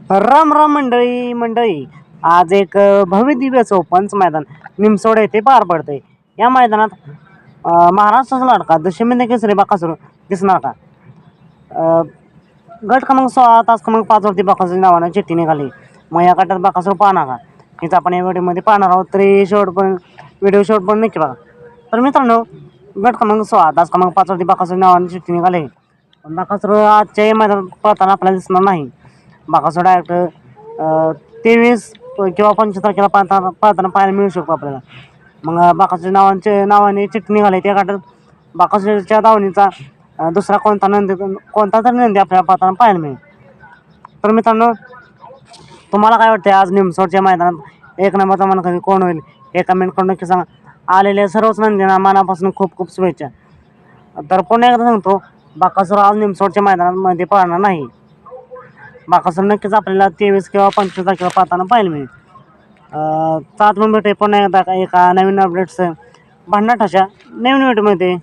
राम राम मंडळी आज एक भव्य दिव्य चौपंच मैदान निमसोड येथे पार पडते. या मैदानात महाराष्ट्राचा लाडका दशमिंद केसरी बाकासूर दिसणार का? गट क्रमांक 16 तास क्रमांक 5 वरती बाकासूर नावाने चिठ्ठी निघाली. मग या गटात बाकासूर पाहणार का हेच आपण या व्हिडिओमध्ये पाहणार आहोत. तरी व्हिडिओ शेवट पण नक्की बघा. तर मित्रांनो, गट क्रमांक 16 तास क्रमांक 5 वरती बाकासूर नावाने चिठ्ठी निघाली. पण बाकासूर आजच्या या मैदानात पाहताना आपल्याला दिसणार नाही. बाकासूर डायरेक्ट 23 किंवा 25 तारखेला पाहताना पाहायला मिळू शकतो आपल्याला. मग बाकासूर नावाने चिठ्ठी निघाली. त्या गटात बाकासूरच्या दावणीचा दुसरा कोणता तर नंदी आपल्याला पाहताना पाहायला मिळेल. तर मित्रांनो, तुम्हाला काय वाटतं आज निमसोडच्या मैदानात एक नंबरचा मानकरी कोण होईल हे कमेंट करून नक्की सांगा. आलेल्या सर्वच नंदींना मनापासून खूप खूप शुभेच्छा. तर पुन्हा एकदा सांगतो, बाकासूर आज निमसोडच्या मैदानामध्ये पाहणार नाही. बाकासूर नक्कीच आपल्याला 23 किंवा 25 तारखेला पाहताना पाहायला मिळेल. सात भेटे पुन्हा एकदा एका नवीन अपडेट्स भन्नाट अशा नवीन व्हिडिओमध्ये.